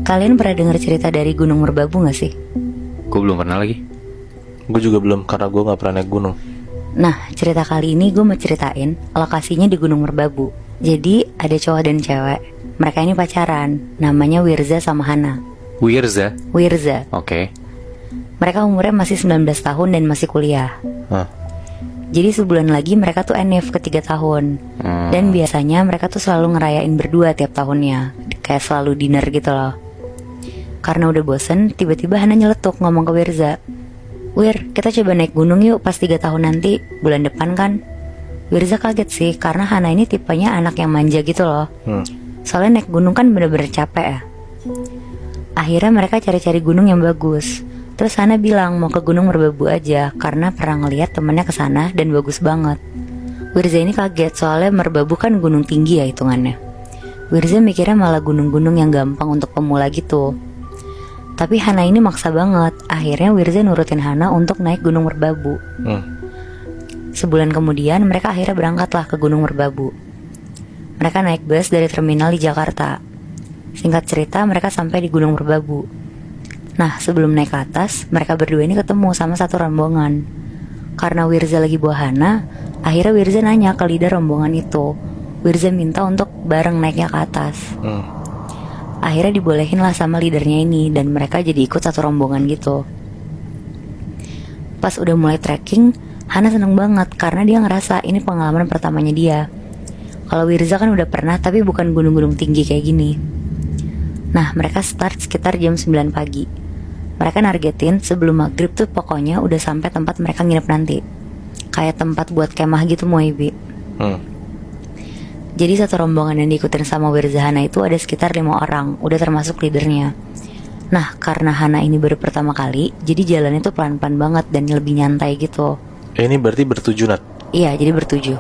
Kalian pernah dengar cerita dari Gunung Merbabu gak sih? Gue belum pernah lagi. Gue juga belum, karena gue gak pernah naik gunung. Nah, cerita kali ini gue mau ceritain lokasinya di Gunung Merbabu. Jadi ada cowok dan cewek. Mereka ini pacaran. Namanya Wirza sama Hana. Wirza? Wirza. Oke. Mereka umurnya masih 19 tahun dan masih kuliah. Hah. Jadi sebulan lagi mereka tuh NF ke 3 tahun. Dan biasanya mereka tuh selalu ngerayain berdua tiap tahunnya. Kayak selalu dinner gitu loh. Karena udah bosen, tiba-tiba Hana nyeletuk ngomong ke Wirza, "Wir, kita coba naik gunung yuk pas 3 tahun nanti, bulan depan kan." Wirza kaget sih, karena Hana ini tipenya anak yang manja gitu loh. Soalnya naik gunung kan bener-bener capek ya. Akhirnya mereka cari-cari gunung yang bagus. Terus Hana bilang mau ke Gunung Merbabu aja, karena pernah ngeliat temennya kesana dan bagus banget. Wirza ini kaget, soalnya Merbabu kan gunung tinggi ya hitungannya. Wirza mikirnya malah gunung-gunung yang gampang untuk pemula gitu. Tapi Hana ini maksa banget. Akhirnya Wirza nurutin Hana untuk naik Gunung Merbabu. Sebulan kemudian mereka akhirnya berangkatlah ke Gunung Merbabu. Mereka naik bus dari terminal di Jakarta. Singkat cerita mereka sampai di Gunung Merbabu. Nah, sebelum naik ke atas, mereka berdua ini ketemu sama satu rombongan. Karena Wirza lagi bawa Hana, akhirnya Wirza nanya ke leader rombongan itu. Wirza minta untuk bareng naiknya ke atas. Akhirnya dibolehin lah sama leadernya ini, dan mereka jadi ikut satu rombongan gitu. Pas udah mulai trekking, Hana seneng banget karena dia ngerasa ini pengalaman pertamanya dia. Kalau Wirza kan udah pernah, tapi bukan gunung-gunung tinggi kayak gini. Nah, mereka start sekitar jam 9 pagi. Mereka nargetin sebelum maghrib tuh pokoknya udah sampai tempat mereka nginep nanti. Kayak tempat buat kemah gitu Moibi. Jadi satu rombongan yang diikutin sama Wirza Hana itu ada sekitar 5 orang, udah termasuk leadernya. Nah, karena Hana ini baru pertama kali, jadi jalannya tuh pelan-pelan banget dan lebih nyantai gitu. Ini berarti bertujuh, Nat? Iya, jadi bertujuh.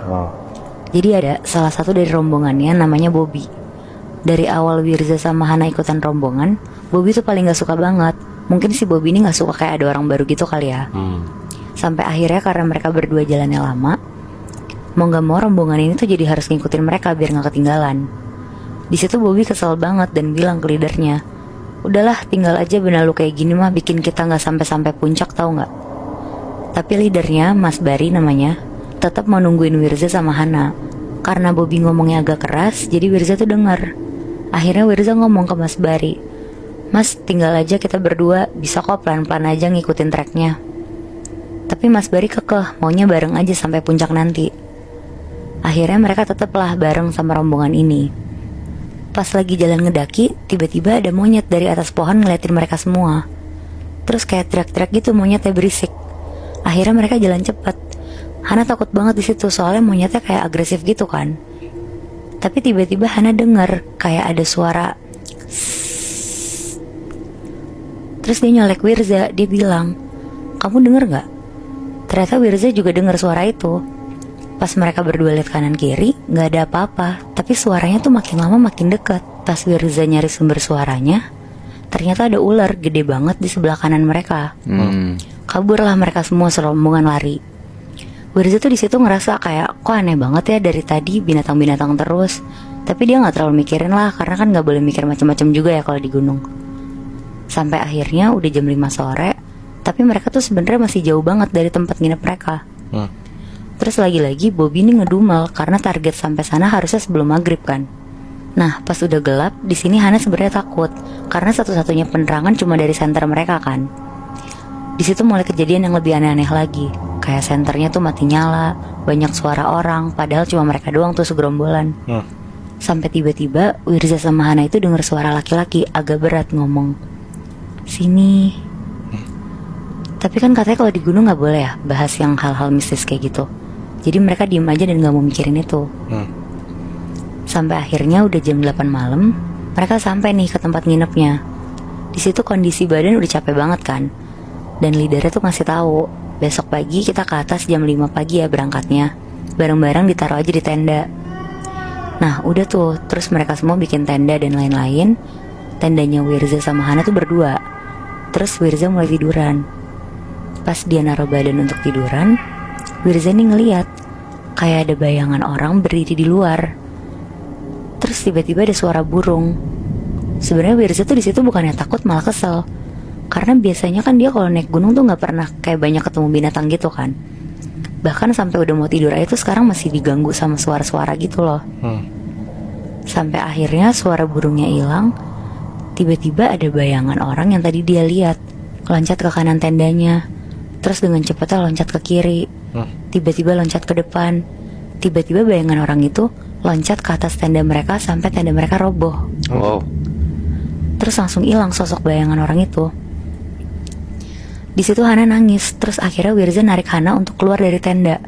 Jadi ada salah satu dari rombongannya namanya Bobby. Dari awal Wirza sama Hana ikutan rombongan, Bobby tuh paling gak suka banget. Mungkin si Bobby ini gak suka kayak ada orang baru gitu kali ya. Sampai akhirnya karena mereka berdua jalannya lama, mau gak mau rombongan ini tuh jadi harus ngikutin mereka biar gak ketinggalan. Di situ Bobby kesel banget dan bilang ke leadernya, "Udahlah, tinggal aja benar lu kayak gini mah bikin kita gak sampai-sampai puncak, tahu gak?" Tapi leadernya, Mas Bari namanya, tetap mau nungguin Wirza sama Hana. Karena Bobby ngomongnya agak keras, jadi Wirza tuh denger. Akhirnya Wirza ngomong ke Mas Bari, "Mas, tinggal aja kita berdua, bisa kok pelan-pelan aja ngikutin treknya." Tapi Mas Bari kekeh, maunya bareng aja sampai puncak nanti. Akhirnya mereka tetaplah bareng sama rombongan ini. Pas lagi jalan ngedaki, tiba-tiba ada monyet dari atas pohon ngeliatin mereka semua. Terus kayak teriak-teriak gitu, monyetnya berisik. Akhirnya mereka jalan cepat. Hana takut banget di situ soalnya monyetnya kayak agresif gitu kan. Tapi tiba-tiba Hana dengar kayak ada suara. Terus dia nyolek Wirza, dia bilang, "Kamu denger gak?" Ternyata Wirza juga dengar suara itu. Pas mereka berdua lihat kanan kiri, gak ada apa-apa. Tapi suaranya tuh makin lama makin dekat. Pas Wirza nyari sumber suaranya, ternyata ada ular gede banget di sebelah kanan mereka. Kaburlah mereka semua serombongan lari. Wirza tuh di situ ngerasa kayak, kok aneh banget ya dari tadi binatang-binatang terus. Tapi dia gak terlalu mikirin lah, karena kan gak boleh mikir macam-macam juga ya kalau di gunung. Sampai akhirnya udah jam 5 sore, tapi mereka tuh sebenarnya masih jauh banget dari tempat nginep mereka. Terus lagi-lagi Bobby ini ngedumel karena target sampai sana harusnya sebelum maghrib kan. Nah, pas udah gelap, di sini Hana sebenarnya takut karena satu-satunya penerangan cuma dari senter mereka kan. Di situ mulai kejadian yang lebih aneh-aneh lagi. Kayak senternya tuh mati nyala, banyak suara orang, padahal cuma mereka doang tuh segerombolan. Sampai tiba-tiba Wirza sama Hana itu dengar suara laki-laki agak berat ngomong, "Sini." Tapi kan katanya kalau di gunung gak boleh ya bahas yang hal-hal mistis kayak gitu. Jadi mereka diem aja dan gak mau mikirin itu. Sampai akhirnya udah jam 8 malam, mereka sampai nih ke tempat nginepnya. Di situ kondisi badan udah capek banget kan. Dan leadernya tuh ngasih tahu, besok pagi kita ke atas jam 5 pagi ya berangkatnya. Barang-barang ditaruh aja di tenda. Nah udah tuh, terus mereka semua bikin tenda dan lain-lain. Tendanya Wirza sama Hana tuh berdua. Terus Wirza mulai tiduran. Pas dia naruh badan untuk tiduran, Wirza nih ngeliat kayak ada bayangan orang berdiri di luar. Terus tiba-tiba ada suara burung. Sebenarnya Wirza tuh di situ bukannya takut, malah kesel. Karena biasanya kan dia kalau naik gunung tuh nggak pernah kayak banyak ketemu binatang gitu kan. Bahkan sampai udah mau tidur aja tuh sekarang masih diganggu sama suara-suara gitu loh. Sampai akhirnya suara burungnya hilang. Tiba-tiba ada bayangan orang yang tadi dia lihat loncat ke kanan tendanya, terus dengan cepatnya loncat ke kiri, tiba-tiba loncat ke depan. Tiba-tiba bayangan orang itu loncat ke atas tenda mereka sampai tenda mereka roboh. Wow. Terus langsung hilang sosok bayangan orang itu. Di situ Hana nangis. Terus akhirnya Wirza narik Hana untuk keluar dari tenda.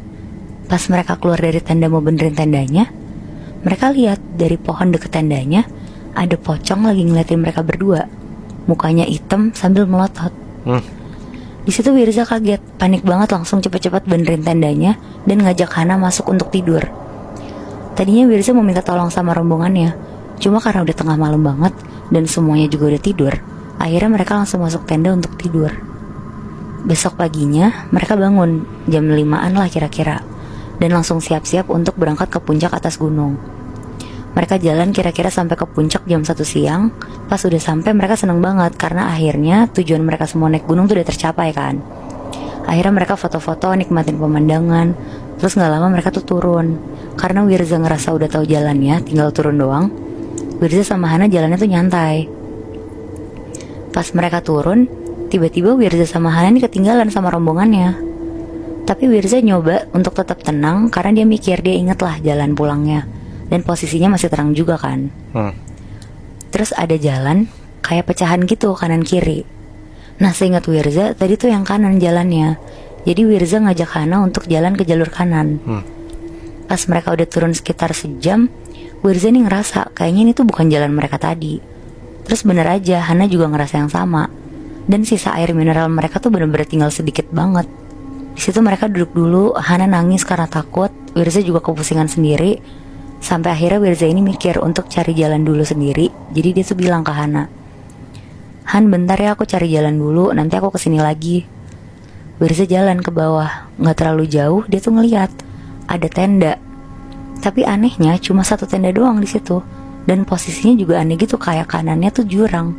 Pas mereka keluar dari tenda mau benerin tendanya, mereka lihat dari pohon deket tendanya ada pocong lagi ngeliatin mereka berdua. Mukanya hitam sambil melotot. Di situ Wirza kaget, panik banget, langsung cepet-cepet benerin tendanya dan ngajak Hana masuk untuk tidur. Tadinya Wirza mau minta tolong sama rombongannya, cuma karena udah tengah malam banget dan semuanya juga udah tidur, akhirnya mereka langsung masuk tenda untuk tidur. Besok paginya mereka bangun jam 5-an lah kira-kira, dan langsung siap-siap untuk berangkat ke puncak atas gunung. Mereka jalan kira-kira sampai ke puncak jam 1 siang. Pas udah sampai mereka seneng banget karena akhirnya tujuan mereka semua naik gunung tuh udah tercapai kan. Akhirnya mereka foto-foto, nikmatin pemandangan. Terus gak lama mereka tuh turun. Karena Wirza ngerasa udah tahu jalannya, tinggal turun doang. Wirza sama Hana jalannya tuh nyantai. Pas mereka turun, tiba-tiba Wirza sama Hana ini ketinggalan sama rombongannya. Tapi Wirza nyoba untuk tetap tenang karena dia mikir, dia inget lah jalan pulangnya. Dan posisinya masih terang juga kan. Terus ada jalan kayak pecahan gitu kanan kiri. Nah seingat Wirza tadi tuh yang kanan jalannya. Jadi Wirza ngajak Hana untuk jalan ke jalur kanan. Pas mereka udah turun sekitar sejam, Wirza nih ngerasa kayaknya ini tuh bukan jalan mereka tadi. Terus bener aja Hana juga ngerasa yang sama. Dan sisa air mineral mereka tuh bener-bener tinggal sedikit banget. Di situ mereka duduk dulu, Hana nangis karena takut, Wirza juga kepusingan sendiri. Sampai akhirnya Wirza ini mikir untuk cari jalan dulu sendiri. Jadi dia tuh bilang ke Hana, "Han, bentar ya, aku cari jalan dulu, nanti aku kesini lagi." Wirza jalan ke bawah, gak terlalu jauh dia tuh ngeliat ada tenda. Tapi anehnya cuma satu tenda doang di situ. Dan posisinya juga aneh gitu, kayak kanannya tuh jurang.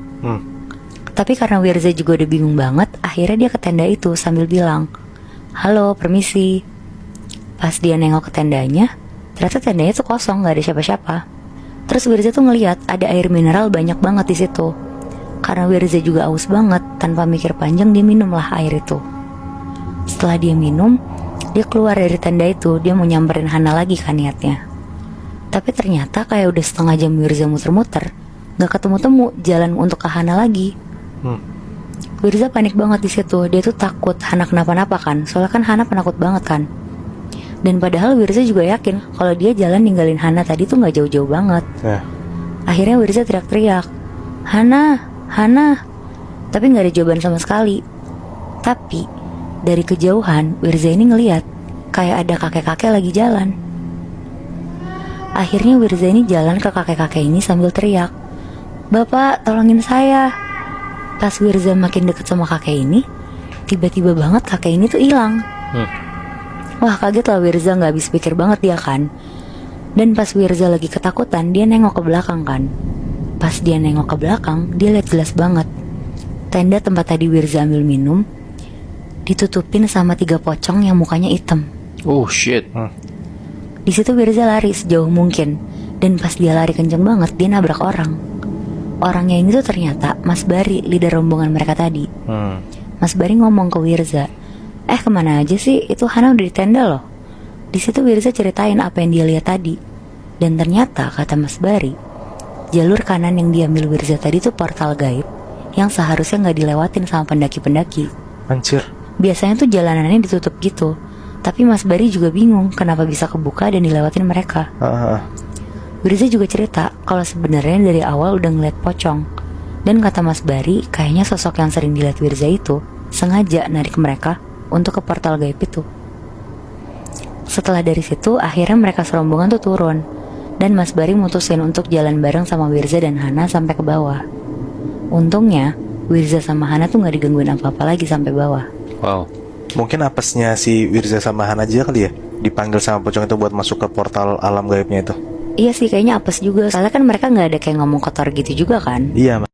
Tapi karena Wirza juga udah bingung banget, akhirnya dia ke tenda itu sambil bilang, "Halo, permisi." Pas dia nengok ke tendanya, ternyata tendanya tuh kosong, gak ada siapa-siapa. Terus Wirza tuh ngeliat ada air mineral banyak banget di situ. Karena Wirza juga aus banget, tanpa mikir panjang dia minumlah air itu. Setelah dia minum, dia keluar dari tenda itu. Dia mau nyamperin Hana lagi kan niatnya. Tapi ternyata kayak udah setengah jam Wirza muter-muter, gak ketemu-temu jalan untuk ke Hana lagi. Wirza panik banget di situ. Dia tuh takut Hana kenapa-napa kan, soalnya kan Hana penakut banget kan. Dan padahal Wirza juga yakin kalau dia jalan ninggalin Hana tadi tuh gak jauh-jauh banget. Akhirnya Wirza teriak-teriak, "Hana, Hana." Tapi gak ada jawaban sama sekali. Tapi dari kejauhan Wirza ini ngeliat kayak ada kakek-kakek lagi jalan. Akhirnya Wirza ini jalan ke kakek-kakek ini sambil teriak, "Bapak, tolongin saya." Pas Wirza makin deket sama kakek ini, tiba-tiba banget kakek ini tuh hilang. Wah, kaget lah Wirza, gak habis pikir banget dia kan. Dan pas Wirza lagi ketakutan, dia nengok ke belakang kan. Pas dia nengok ke belakang, dia lihat jelas banget tenda tempat tadi Wirza ambil minum ditutupin sama 3 pocong yang mukanya hitam. Oh shit. Di situ Wirza lari sejauh mungkin. Dan pas dia lari kenceng banget, dia nabrak orang. Orangnya ini tuh ternyata Mas Bari, leader rombongan mereka tadi. Mas Bari ngomong ke Wirza, "Kemana aja sih? Itu Hana udah di tenda loh." Di situ Wirza ceritain apa yang dia lihat tadi. Dan ternyata kata Mas Bari, jalur kanan yang diambil Wirza tadi tuh portal gaib yang seharusnya gak dilewatin sama pendaki-pendaki. Anjir. Biasanya tuh jalanannya ditutup gitu. Tapi Mas Bari juga bingung kenapa bisa kebuka dan dilewatin mereka. Wirza juga cerita kalau sebenarnya dari awal udah ngeliat pocong. Dan kata Mas Bari, kayaknya sosok yang sering dilihat Wirza itu sengaja narik mereka untuk ke portal gaib itu. Setelah dari situ, akhirnya mereka serombongan tuh turun. Dan Mas Bari mutusin untuk jalan bareng sama Wirza dan Hana sampai ke bawah. Untungnya, Wirza sama Hana tuh gak digangguin apa-apa lagi sampai bawah. Wow. Mungkin apesnya si Wirza sama Hana aja kali ya, dipanggil sama pocong itu buat masuk ke portal alam gaibnya itu. Iya sih kayaknya apes juga. Soalnya kan mereka nggak ada kayak ngomong kotor gitu juga kan. Iya,